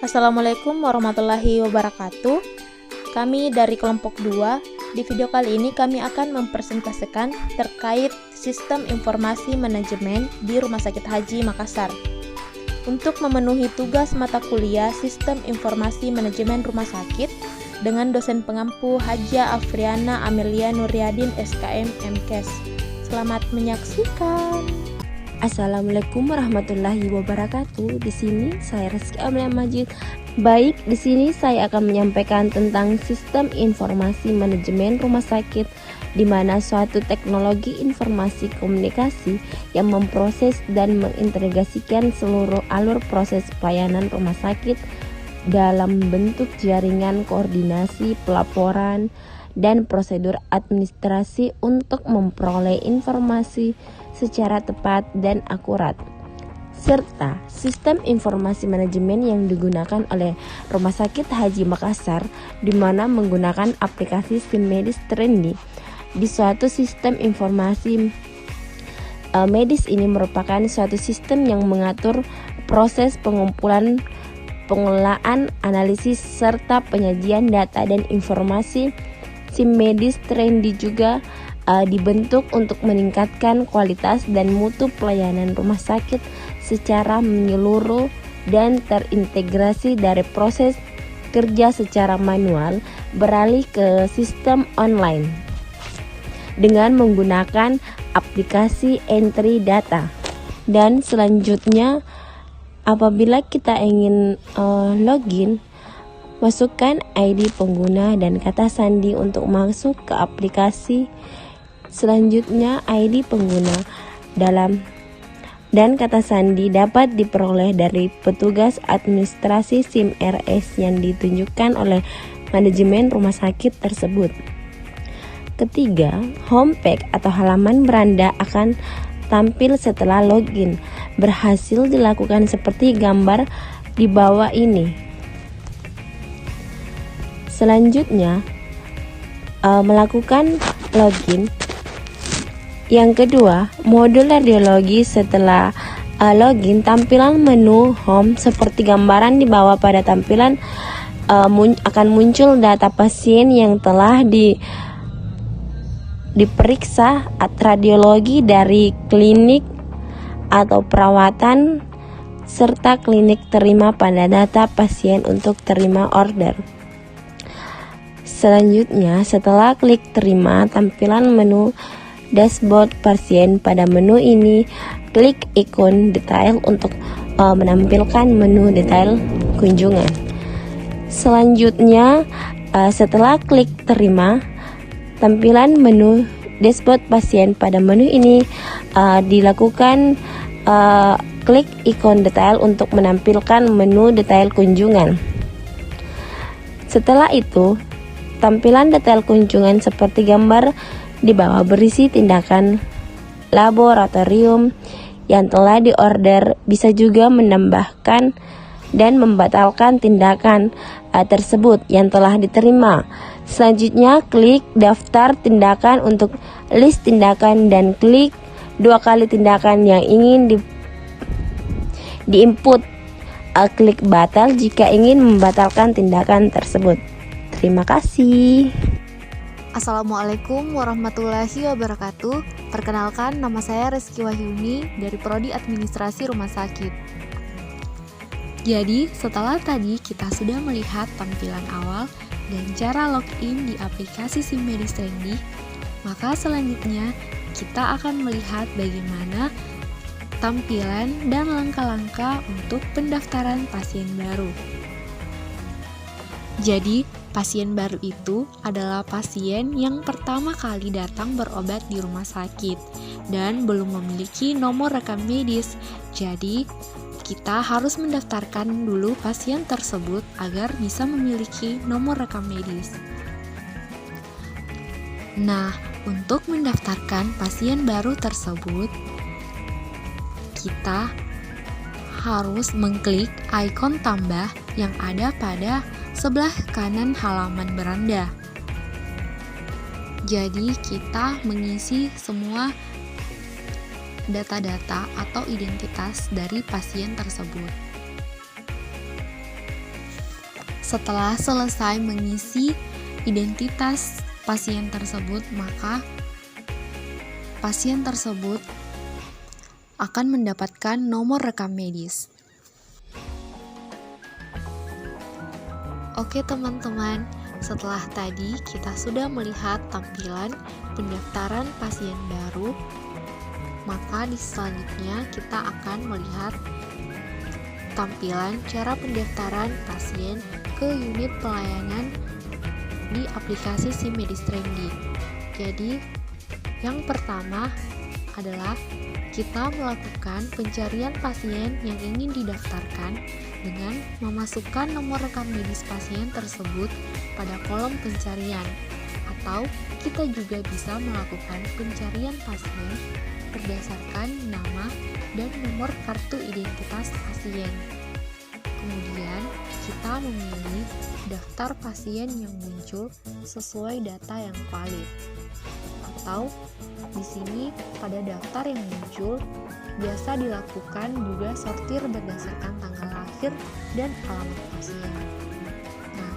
Assalamualaikum warahmatullahi wabarakatuh. Kami dari kelompok 2. Di video kali ini kami akan mempresentasikan terkait sistem informasi manajemen di Rumah Sakit Haji Makassar. Untuk memenuhi tugas mata kuliah Sistem Informasi Manajemen Rumah Sakit dengan dosen pengampu Haja Afriana Amelia Nuryadin SKM MKes. Selamat menyaksikan. Assalamualaikum warahmatullahi wabarakatuh. Di sini saya Rizky Amelia Majid. Baik, di sini saya akan menyampaikan tentang sistem informasi manajemen rumah sakit, di mana suatu teknologi informasi komunikasi yang memproses dan mengintegrasikan seluruh alur proses pelayanan rumah sakit dalam bentuk jaringan koordinasi, pelaporan, dan prosedur administrasi untuk memperoleh informasi secara tepat dan akurat, serta sistem informasi manajemen yang digunakan oleh Rumah Sakit Haji Makassar, di mana menggunakan aplikasi SIM Medis Trendy. Di suatu sistem informasi medis ini merupakan suatu sistem yang mengatur proses pengumpulan, pengelolaan, analisis, serta penyajian data dan informasi. SIM Medis Trendy juga dibentuk untuk meningkatkan kualitas dan mutu pelayanan rumah sakit secara menyeluruh dan terintegrasi dari proses kerja secara manual beralih ke sistem online dengan menggunakan aplikasi entry data. Dan selanjutnya, apabila kita ingin login, masukkan ID pengguna dan kata sandi untuk masuk ke aplikasi. Selanjutnya, ID pengguna dan kata sandi dapat diperoleh dari petugas administrasi SIM RS yang ditunjukkan oleh manajemen rumah sakit tersebut. Ketiga, homepage atau halaman beranda akan tampil setelah login. Berhasil dilakukan seperti gambar di bawah ini. Selanjutnya, melakukan login. Yang kedua, modul radiologi. Setelah login, tampilan menu home seperti gambaran di bawah. Pada tampilan akan muncul data pasien yang telah diperiksa radiologi dari klinik atau perawatan, serta klinik terima pada data pasien untuk terima order. Selanjutnya, setelah klik terima, tampilan menu dashboard pasien. Pada menu ini, klik ikon detail untuk menampilkan menu detail kunjungan. Selanjutnya, setelah klik terima, tampilan menu dashboard pasien. Pada menu ini dilakukan klik ikon detail untuk menampilkan menu detail kunjungan. Setelah itu, tampilan detail kunjungan seperti gambar di bawah berisi tindakan laboratorium yang telah diorder. Bisa juga menambahkan dan membatalkan tindakan tersebut yang telah diterima. Selanjutnya, klik daftar tindakan untuk list tindakan dan klik 2 kali tindakan yang ingin diinput. Klik batal jika ingin membatalkan tindakan tersebut. Terima kasih. Assalamualaikum warahmatullahi wabarakatuh. Perkenalkan, nama saya Rizky Wahyuni dari Prodi Administrasi Rumah Sakit. Jadi, setelah tadi kita sudah melihat tampilan awal dan cara login di aplikasi SIM Medis Trendy, maka selanjutnya kita akan melihat bagaimana tampilan dan langkah-langkah untuk pendaftaran pasien baru. Jadi, pasien baru itu adalah pasien yang pertama kali datang berobat di rumah sakit dan belum memiliki nomor rekam medis. Jadi, kita harus mendaftarkan dulu pasien tersebut agar bisa memiliki nomor rekam medis. Nah, untuk mendaftarkan pasien baru tersebut, kita harus mengklik ikon tambah yang ada pada sebelah kanan halaman beranda. Jadi kita mengisi semua data-data atau identitas dari pasien tersebut. Setelah selesai mengisi identitas pasien tersebut, maka pasien tersebut akan mendapatkan nomor rekam medis. Oke teman-teman, setelah tadi kita sudah melihat tampilan pendaftaran pasien baru, maka di selanjutnya kita akan melihat tampilan cara pendaftaran pasien ke unit pelayanan di aplikasi SIM-Medis Trendy. Jadi, yang pertama adalah kita melakukan pencarian pasien yang ingin didaftarkan dengan memasukkan nomor rekam medis pasien tersebut pada kolom pencarian, atau kita juga bisa melakukan pencarian pasien berdasarkan nama dan nomor kartu identitas pasien. Kemudian kita memilih daftar pasien yang muncul sesuai data yang valid. Atau di sini pada daftar yang muncul biasa dilakukan juga sortir berdasarkan tanggal lahir dan alamat pasien. Nah,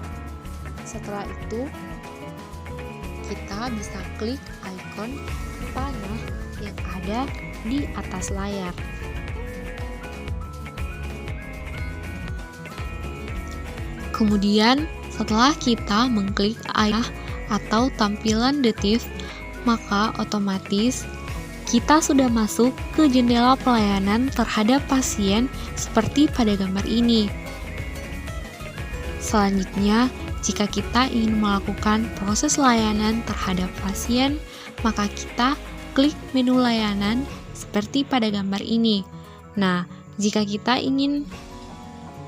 setelah itu kita bisa klik ikon panah yang ada di atas layar. Kemudian setelah kita mengklik ikon atau tampilan detif, maka otomatis kita sudah masuk ke jendela pelayanan terhadap pasien seperti pada gambar ini. Selanjutnya, jika kita ingin melakukan proses layanan terhadap pasien, maka kita klik menu layanan seperti pada gambar ini. Nah, jika kita ingin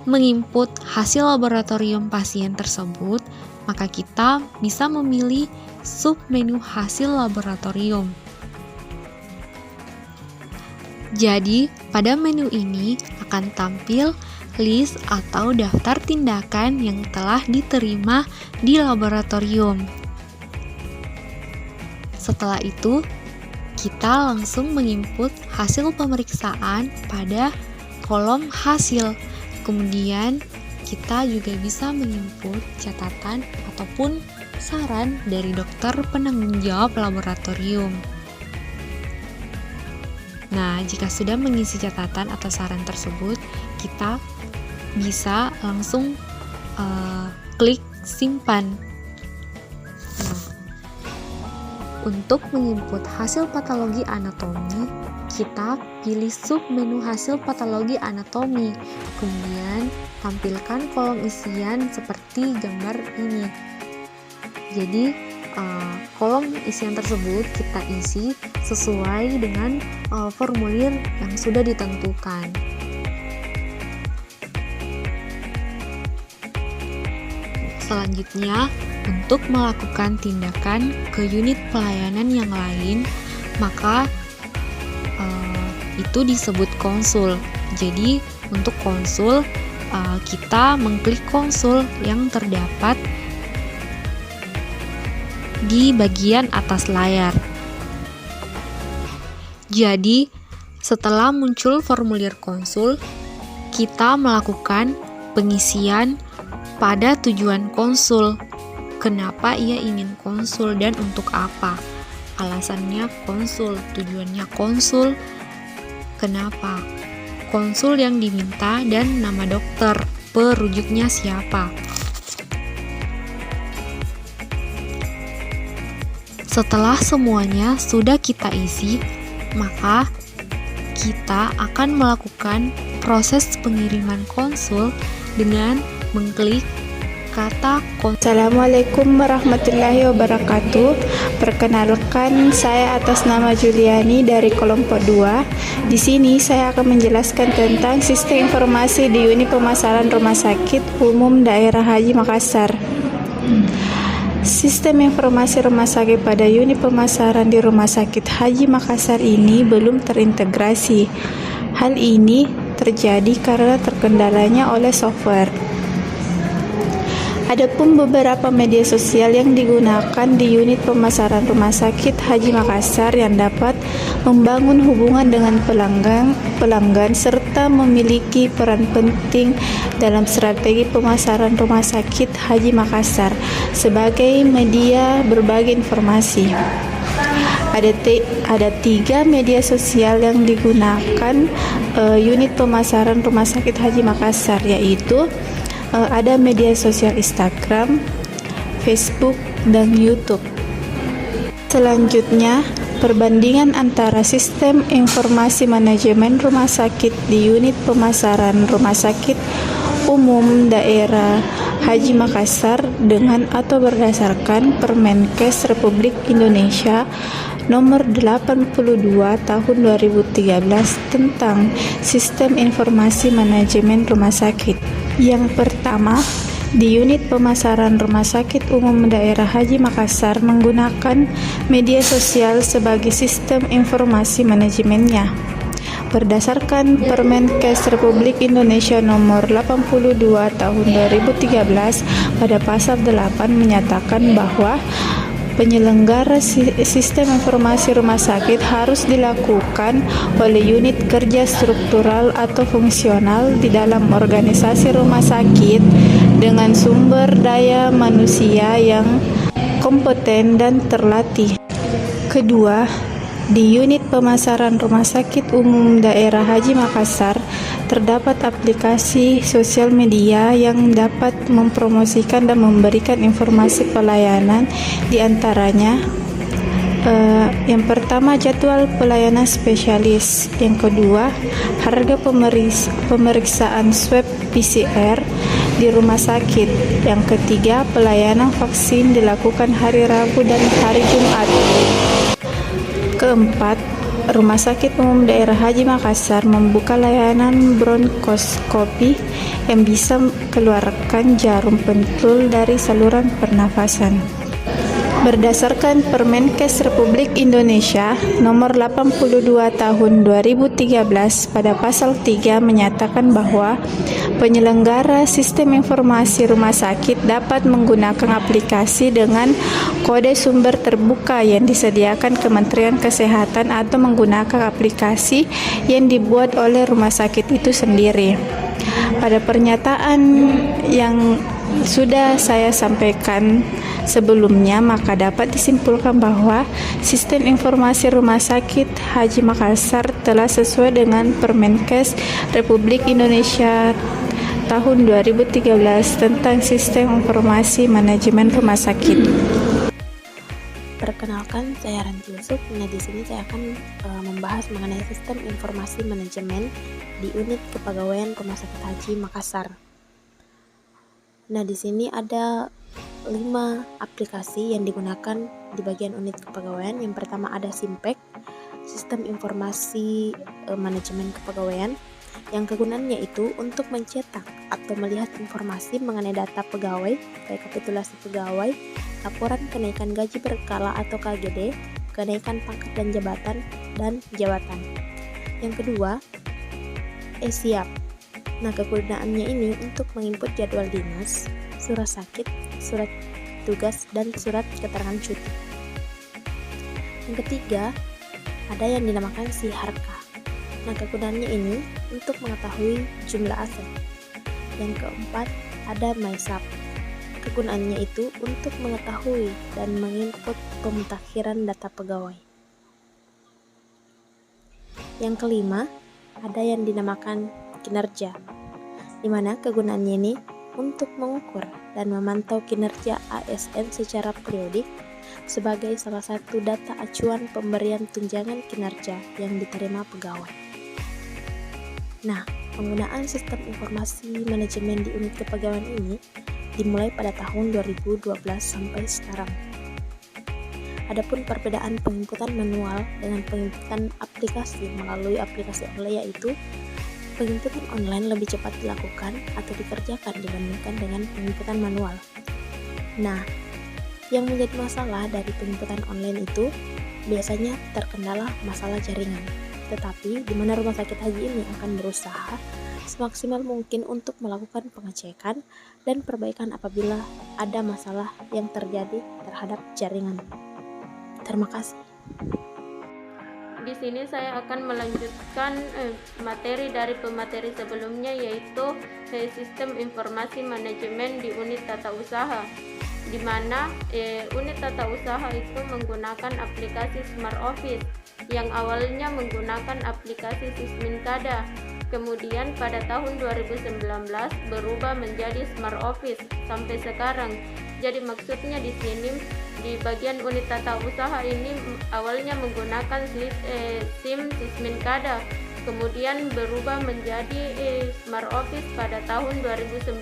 menginput hasil laboratorium pasien tersebut, maka kita bisa memilih submenu hasil laboratorium. Jadi, pada menu ini akan tampil list atau daftar tindakan yang telah diterima di laboratorium. Setelah itu, kita langsung menginput hasil pemeriksaan pada kolom hasil. Kemudian, kita juga bisa menginput catatan ataupun saran dari dokter penanggung jawab laboratorium. Nah, jika sudah mengisi catatan atau saran tersebut, kita bisa langsung klik simpan. Nah, untuk menginput hasil patologi anatomi, kita pilih submenu hasil patologi anatomi, kemudian tampilkan kolom isian seperti gambar ini. Jadi, kolom isian tersebut kita isi sesuai dengan formulir yang sudah ditentukan. Selanjutnya, untuk melakukan tindakan ke unit pelayanan yang lain, maka itu disebut konsul. Jadi, untuk konsul, kita mengklik konsul yang terdapat di bagian atas layar. Jadi, setelah muncul formulir konsul, kita melakukan pengisian pada tujuan konsul. Kenapa ia ingin konsul dan untuk apa? Alasannya konsul, tujuannya konsul. Kenapa? Konsul yang diminta dan nama dokter, perujuknya siapa. Setelah semuanya sudah kita isi, maka kita akan melakukan proses pengiriman konsul dengan mengklik kata konsul. Assalamualaikum warahmatullahi wabarakatuh. Perkenalkan, saya atas nama Juliani dari kelompok 2. Di sini saya akan menjelaskan tentang sistem informasi di unit pemasaran Rumah Sakit Umum Daerah Haji Makassar. Sistem informasi rumah sakit pada unit pemasaran di Rumah Sakit Haji Makassar ini belum terintegrasi. Hal ini terjadi karena terkendalanya oleh software. Adapun beberapa media sosial yang digunakan di unit pemasaran Rumah Sakit Haji Makassar yang dapat membangun hubungan dengan pelanggan serta memiliki peran penting dalam strategi pemasaran Rumah Sakit Haji Makassar sebagai media berbagi informasi. Ada 3 media sosial yang digunakan unit pemasaran Rumah Sakit Haji Makassar, yaitu ada media sosial Instagram, Facebook, dan YouTube. Selanjutnya, perbandingan antara sistem informasi manajemen rumah sakit di unit pemasaran Rumah Sakit Umum Daerah Haji Makassar dengan atau berdasarkan Permenkes Republik Indonesia Nomor 82 Tahun 2013 tentang Sistem Informasi Manajemen Rumah Sakit. Yang pertama, di unit pemasaran Rumah Sakit Umum Daerah Haji Makassar menggunakan media sosial sebagai sistem informasi manajemennya. Berdasarkan Permenkes Republik Indonesia Nomor 82 Tahun 2013 pada pasal 8 menyatakan bahwa penyelenggara sistem informasi rumah sakit harus dilakukan oleh unit kerja struktural atau fungsional di dalam organisasi rumah sakit dengan sumber daya manusia yang kompeten dan terlatih. Kedua, di unit pemasaran Rumah Sakit Umum Daerah Haji Makassar terdapat aplikasi sosial media yang dapat mempromosikan dan memberikan informasi pelayanan, di antaranya yang pertama jadwal pelayanan spesialis, yang kedua harga pemeriksaan swab PCR di rumah sakit, yang ketiga pelayanan vaksin dilakukan hari Rabu dan hari Jumat. Keempat, Rumah Sakit Umum Daerah Haji Makassar membuka layanan bronkoskopi yang bisa keluarkan jarum pentul dari saluran pernafasan. Berdasarkan Permenkes Republik Indonesia Nomor 82 Tahun 2013 pada pasal 3 menyatakan bahwa penyelenggara sistem informasi rumah sakit dapat menggunakan aplikasi dengan kode sumber terbuka yang disediakan Kementerian Kesehatan atau menggunakan aplikasi yang dibuat oleh rumah sakit itu sendiri. Pada pernyataan yang sudah saya sampaikan sebelumnya, maka dapat disimpulkan bahwa sistem informasi Rumah Sakit Haji Makassar telah sesuai dengan Permenkes Republik Indonesia tahun 2013 tentang Sistem Informasi Manajemen Rumah Sakit. Perkenalkan, saya Ranti Yusuf. Nah, di sini saya akan membahas mengenai sistem informasi manajemen di unit kepegawaian Rumah Sakit Haji Makassar. Nah, di sini ada 5 aplikasi yang digunakan di bagian unit kepegawaian. Yang pertama ada Simpek, sistem informasi manajemen kepegawaian, yang kegunaannya itu untuk mencetak atau melihat informasi mengenai data pegawai, rekapitulasi pegawai, laporan kenaikan gaji berkala atau KGD, kenaikan pangkat dan jabatan. Yang kedua, E-Siap. Nah, kegunaannya ini untuk menginput jadwal dinas, surat sakit, surat tugas, dan surat keterangan cuti. Yang ketiga, ada yang dinamakan Siharka. Nah, kegunaannya ini untuk mengetahui jumlah aset. Yang keempat, ada MySap. Kegunaannya itu untuk mengetahui dan menginput pemutakhiran data pegawai. Yang kelima, ada yang dinamakan Kinerja, di mana kegunaannya ini untuk mengukur dan memantau kinerja ASN secara periodik sebagai salah satu data acuan pemberian tunjangan kinerja yang diterima pegawai. Nah, penggunaan sistem informasi manajemen di unit kepegawaian ini dimulai pada tahun 2012 sampai sekarang. Adapun perbedaan penginputan manual dengan penginputan aplikasi melalui aplikasi online, yaitu penginputan online lebih cepat dilakukan atau dikerjakan dibandingkan dengan penginputan manual. Nah, yang menjadi masalah dari penginputan online itu biasanya terkendala masalah jaringan. Tetapi di mana rumah sakit haji ini akan berusaha semaksimal mungkin untuk melakukan pengecekan dan perbaikan apabila ada masalah yang terjadi terhadap jaringan. Terima kasih. Di sini saya akan melanjutkan materi dari pemateri sebelumnya, yaitu sistem informasi manajemen di unit tata usaha, di mana unit tata usaha itu menggunakan aplikasi Smart Office yang awalnya menggunakan aplikasi Sysminkada. Kemudian pada tahun 2019 berubah menjadi Smart Office sampai sekarang. Jadi maksudnya di sini di bagian unit tata usaha ini awalnya menggunakan SIM Sysminkada, kemudian berubah menjadi Smart Office pada tahun 2019,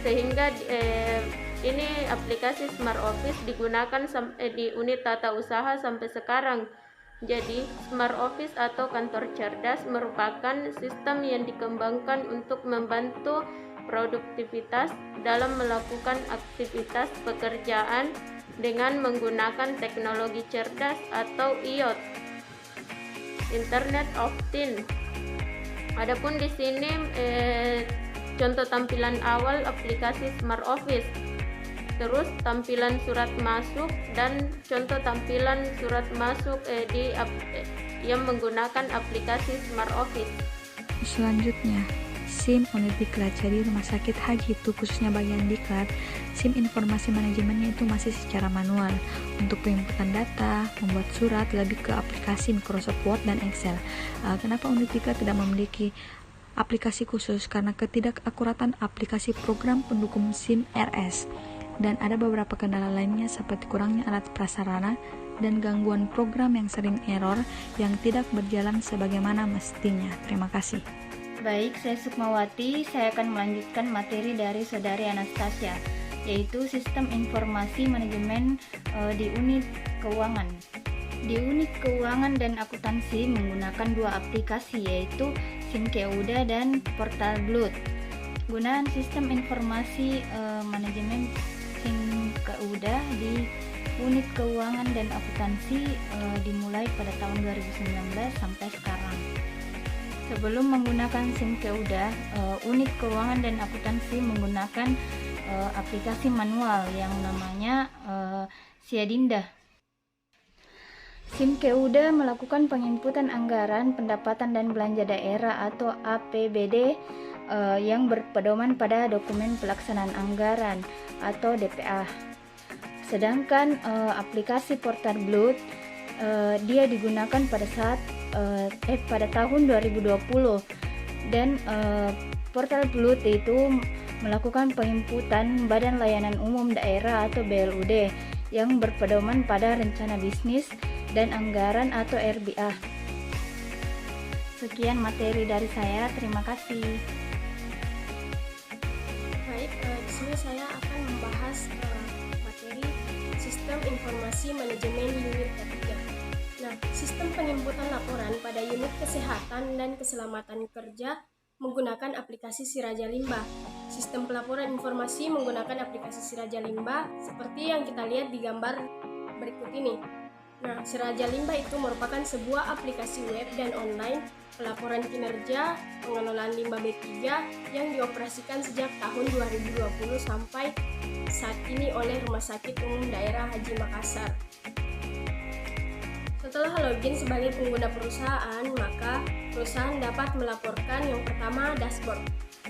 sehingga ini aplikasi Smart Office digunakan di unit tata usaha sampai sekarang. Jadi Smart Office atau kantor cerdas merupakan sistem yang dikembangkan untuk membantu produktivitas dalam melakukan aktivitas pekerjaan dengan menggunakan teknologi cerdas atau IoT, Internet of Things. Adapun di sini contoh tampilan awal aplikasi Smart Office, terus tampilan surat masuk dan contoh tampilan surat masuk yang menggunakan aplikasi Smart Office. Selanjutnya, SIM unit diklat. Jadi rumah sakit haji itu khususnya bagian diklat, SIM informasi manajemennya itu masih secara manual. Untuk penginputan data, membuat surat lebih ke aplikasi Microsoft Word dan Excel. Kenapa unit diklat tidak memiliki aplikasi khusus? Karena ketidakakuratan aplikasi program pendukung SIM RS. Dan ada beberapa kendala lainnya seperti kurangnya alat prasarana dan gangguan program yang sering error yang tidak berjalan sebagaimana mestinya. Terima kasih. Baik, saya Sukmawati. Saya akan melanjutkan materi dari Saudari Anastasia, yaitu Sistem Informasi Manajemen di Unit Keuangan. Di Unit Keuangan dan Akuntansi menggunakan dua aplikasi, yaitu SimKeuda dan Portal Blood. Gunaan Sistem Informasi Manajemen SimKeuda di Unit Keuangan dan Akuntansi dimulai pada tahun 2019 sampai sekarang. Sebelum menggunakan SimKeuda, unit keuangan dan akuntansi menggunakan aplikasi manual yang namanya Siadinda. SimKeuda melakukan penginputan anggaran pendapatan dan belanja daerah atau APBD yang berpedoman pada dokumen pelaksanaan anggaran atau DPA. Sedangkan aplikasi Portal Blood dia digunakan pada tahun 2020, dan Portal Blood itu melakukan penginputan Badan Layanan Umum Daerah atau BLUD yang berpedoman pada rencana bisnis dan anggaran atau RBA. Sekian materi dari saya, terima kasih. Baik, di sini saya akan membahas materi Sistem Informasi Manajemen Unit ketiga. Nah, sistem penginputan laporan pada unit kesehatan dan keselamatan kerja menggunakan aplikasi Siraja Limbah. Sistem pelaporan informasi menggunakan aplikasi Siraja Limbah seperti yang kita lihat di gambar berikut ini. Nah, Siraja Limbah itu merupakan sebuah aplikasi web dan online pelaporan kinerja pengelolaan limbah B3 yang dioperasikan sejak tahun 2020 sampai saat ini oleh Rumah Sakit Umum Daerah Haji Makassar. Setelah login sebagai pengguna perusahaan, maka perusahaan dapat melaporkan yang pertama dashboard.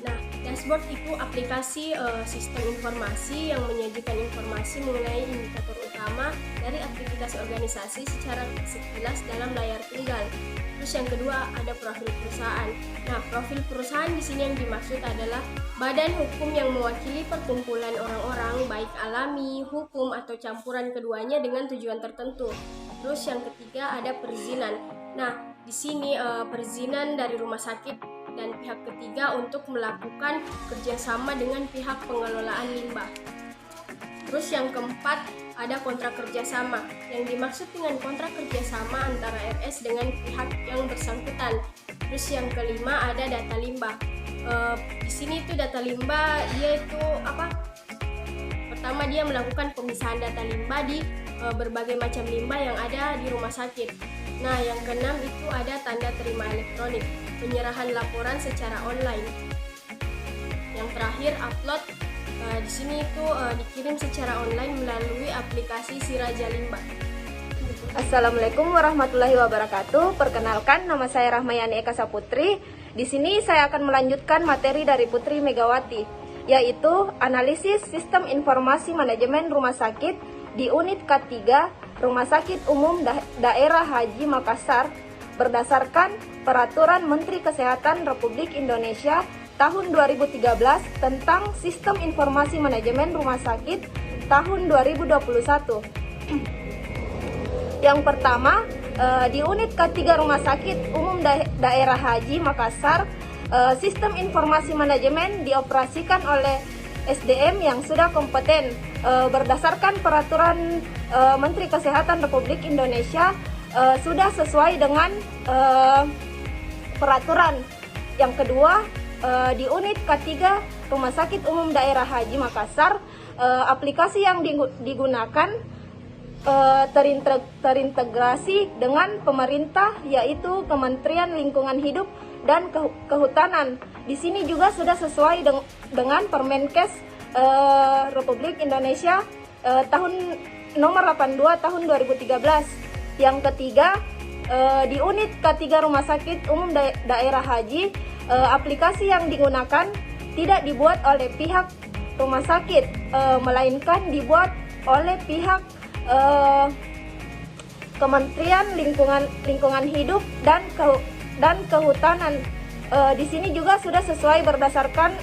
Nah, dashboard itu aplikasi sistem informasi yang menyajikan informasi mengenai indikator utama dari aktivitas organisasi secara sekilas dalam layar tunggal. Terus yang kedua ada profil perusahaan. Nah, profil perusahaan di sini yang dimaksud adalah badan hukum yang mewakili perkumpulan orang-orang baik alami, hukum atau campuran keduanya dengan tujuan tertentu. Terus yang ketiga ada perizinan. Nah, di sini perizinan dari rumah sakit dan pihak ketiga untuk melakukan kerjasama dengan pihak pengelolaan limbah. Terus yang keempat ada kontrak kerjasama. Yang dimaksud dengan kontrak kerjasama antara RS dengan pihak yang bersangkutan. Terus yang kelima ada data limbah. Di sini itu data limbah dia itu apa? Pertama dia melakukan pemisahan data limbah di berbagai macam limbah yang ada di rumah sakit. Nah, yang keenam itu ada tanda terima elektronik, penyerahan laporan secara online. Yang terakhir, upload. Di sini itu dikirim secara online melalui aplikasi Siraja Limba. Assalamualaikum warahmatullahi wabarakatuh. Perkenalkan, nama saya Rahmayani Eka Saputri. Di sini saya akan melanjutkan materi dari Putri Megawati, yaitu analisis sistem informasi manajemen rumah sakit di unit K3 Rumah Sakit Umum Daerah Haji Makassar berdasarkan Peraturan Menteri Kesehatan Republik Indonesia tahun 2013 tentang Sistem Informasi Manajemen Rumah Sakit tahun 2021. Yang pertama, di unit K3 Rumah Sakit Umum Daerah Haji Makassar, sistem informasi manajemen dioperasikan oleh SDM yang sudah kompeten berdasarkan Peraturan Menteri Kesehatan Republik Indonesia, sudah sesuai dengan peraturan. Yang kedua, di unit K3 Rumah Sakit Umum Daerah Haji Makassar, aplikasi yang digunakan terintegrasi dengan pemerintah, yaitu Kementerian Lingkungan Hidup dan Kehutanan. Di sini juga sudah sesuai dengan Permenkes Republik Indonesia tahun nomor 82 tahun 2013. Yang ketiga, di unit K3 Rumah Sakit Umum Daerah Haji, aplikasi yang digunakan tidak dibuat oleh pihak rumah sakit, melainkan dibuat oleh pihak Kementerian Lingkungan Hidup dan Kehutanan. Di sini juga sudah sesuai berdasarkan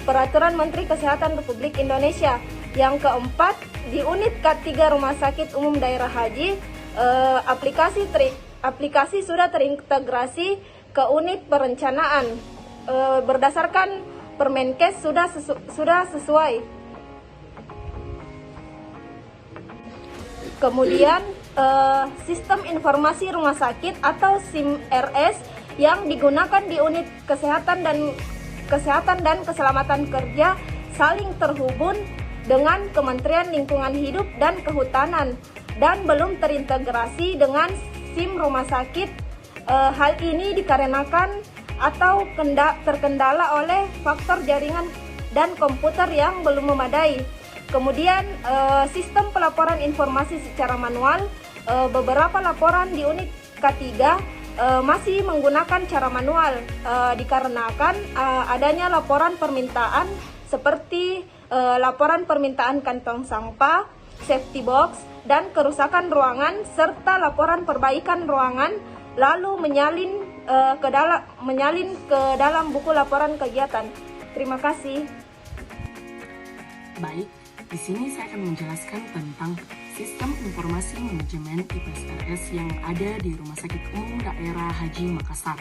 Peraturan Menteri Kesehatan Republik Indonesia. Yang keempat, di unit K3 Rumah Sakit Umum Daerah Haji, aplikasi sudah terintegrasi ke unit perencanaan berdasarkan Permenkes sudah sesuai. Kemudian sistem informasi rumah sakit atau SIM-RS yang digunakan di unit kesehatan dan keselamatan kerja saling terhubung dengan Kementerian Lingkungan Hidup dan Kehutanan dan belum terintegrasi dengan SIM rumah sakit. Hal ini dikarenakan atau terkendala oleh faktor jaringan dan komputer yang belum memadai. Kemudian sistem pelaporan informasi secara manual, beberapa laporan di unit K3 masih menggunakan cara manual dikarenakan adanya laporan permintaan seperti laporan permintaan kantong sampah, safety box, dan kerusakan ruangan serta laporan perbaikan ruangan lalu menyalin ke dalam buku laporan kegiatan. Terima kasih. Baik. Di sini saya akan menjelaskan tentang sistem informasi manajemen IPSRS yang ada di Rumah Sakit Umum Daerah Haji Makassar.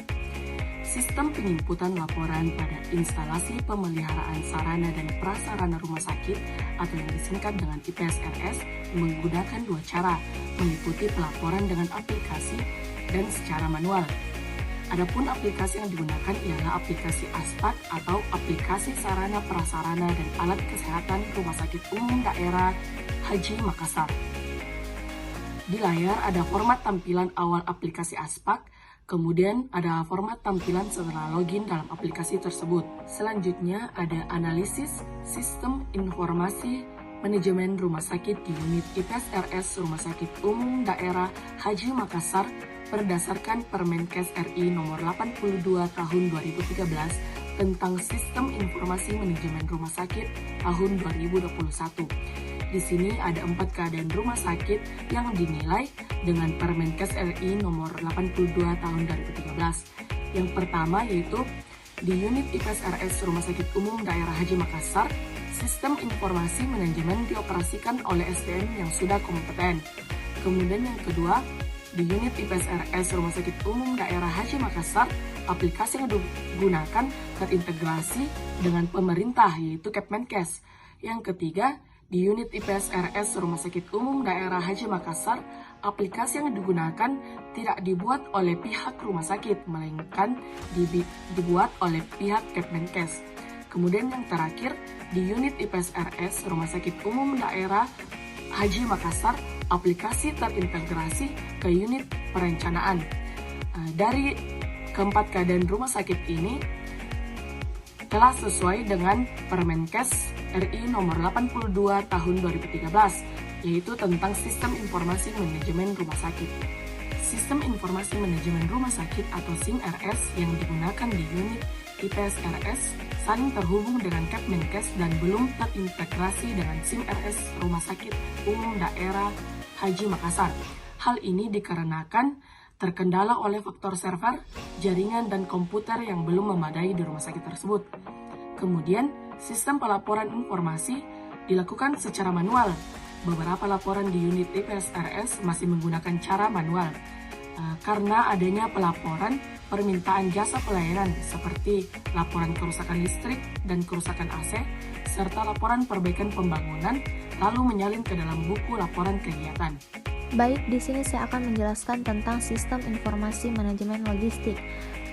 Sistem penginputan laporan pada instalasi pemeliharaan sarana dan prasarana rumah sakit atau yang disingkat dengan IPSRS menggunakan dua cara, meliputi pelaporan dengan aplikasi dan secara manual. Adapun aplikasi yang digunakan ialah aplikasi ASPAK atau aplikasi sarana prasarana dan alat kesehatan Rumah Sakit Umum Daerah Haji Makassar. Di layar ada format tampilan awal aplikasi ASPAK, kemudian ada format tampilan setelah login dalam aplikasi tersebut. Selanjutnya ada analisis sistem informasi manajemen rumah sakit di unit IPSRS Rumah Sakit Umum Daerah Haji Makassar berdasarkan Permenkes RI nomor 82 tahun 2013 tentang Sistem Informasi Manajemen Rumah Sakit tahun 2021. Di sini ada 4 keadaan rumah sakit yang dinilai dengan Permenkes RI nomor 82 tahun 2013. Yang pertama yaitu di unit IPSRS Rumah Sakit Umum Daerah Haji Makassar, sistem informasi manajemen dioperasikan oleh SDM yang sudah kompeten. Kemudian yang kedua, di unit IPSRS Rumah Sakit Umum Daerah Haji Makassar, aplikasi yang digunakan terintegrasi dengan pemerintah yaitu Kepmenkes. Yang ketiga, di unit IPSRS Rumah Sakit Umum Daerah Haji Makassar, aplikasi yang digunakan tidak dibuat oleh pihak rumah sakit, melainkan dibuat oleh pihak Kepmenkes. Kemudian yang terakhir, di unit IPSRS Rumah Sakit Umum Daerah Haji Makassar, aplikasi terintegrasi ke unit perencanaan. Dari keempat keadaan rumah sakit ini telah sesuai dengan Permenkes RI nomor 82 tahun 2013, yaitu tentang Sistem Informasi Manajemen Rumah Sakit. Sistem Informasi Manajemen Rumah Sakit atau SIM-RS yang digunakan di unit IPSRS saling terhubung dengan Kepmenkes dan belum terintegrasi dengan SIM-RS Rumah Sakit Umum Daerah Haji Makassar. Hal ini dikarenakan terkendala oleh faktor server, jaringan, dan komputer yang belum memadai di rumah sakit tersebut. Kemudian, sistem pelaporan informasi dilakukan secara manual. Beberapa laporan di unit IPSRS masih menggunakan cara manual. Karena adanya pelaporan permintaan jasa pelayanan seperti laporan kerusakan listrik dan kerusakan AC, serta laporan perbaikan pembangunan, lalu menyalin ke dalam buku laporan kegiatan. Baik, di sini saya akan menjelaskan tentang sistem informasi manajemen logistik.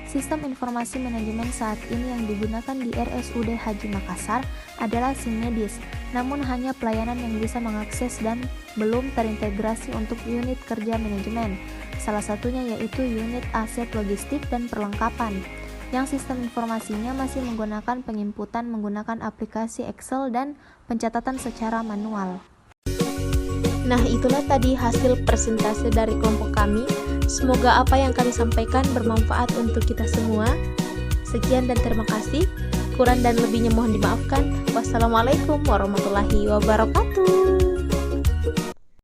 Sistem informasi manajemen saat ini yang digunakan di RSUD Haji Makassar adalah SIM medis, namun hanya pelayanan yang bisa mengakses dan belum terintegrasi untuk unit kerja manajemen. Salah satunya yaitu unit aset logistik dan perlengkapan, yang sistem informasinya masih menggunakan penginputan menggunakan aplikasi Excel dan pencatatan secara manual. Nah, itulah tadi hasil presentasi dari kelompok kami. Semoga apa yang kami sampaikan bermanfaat untuk kita semua. Sekian dan terima kasih. Kurang dan lebihnya mohon dimaafkan. Wassalamualaikum warahmatullahi wabarakatuh.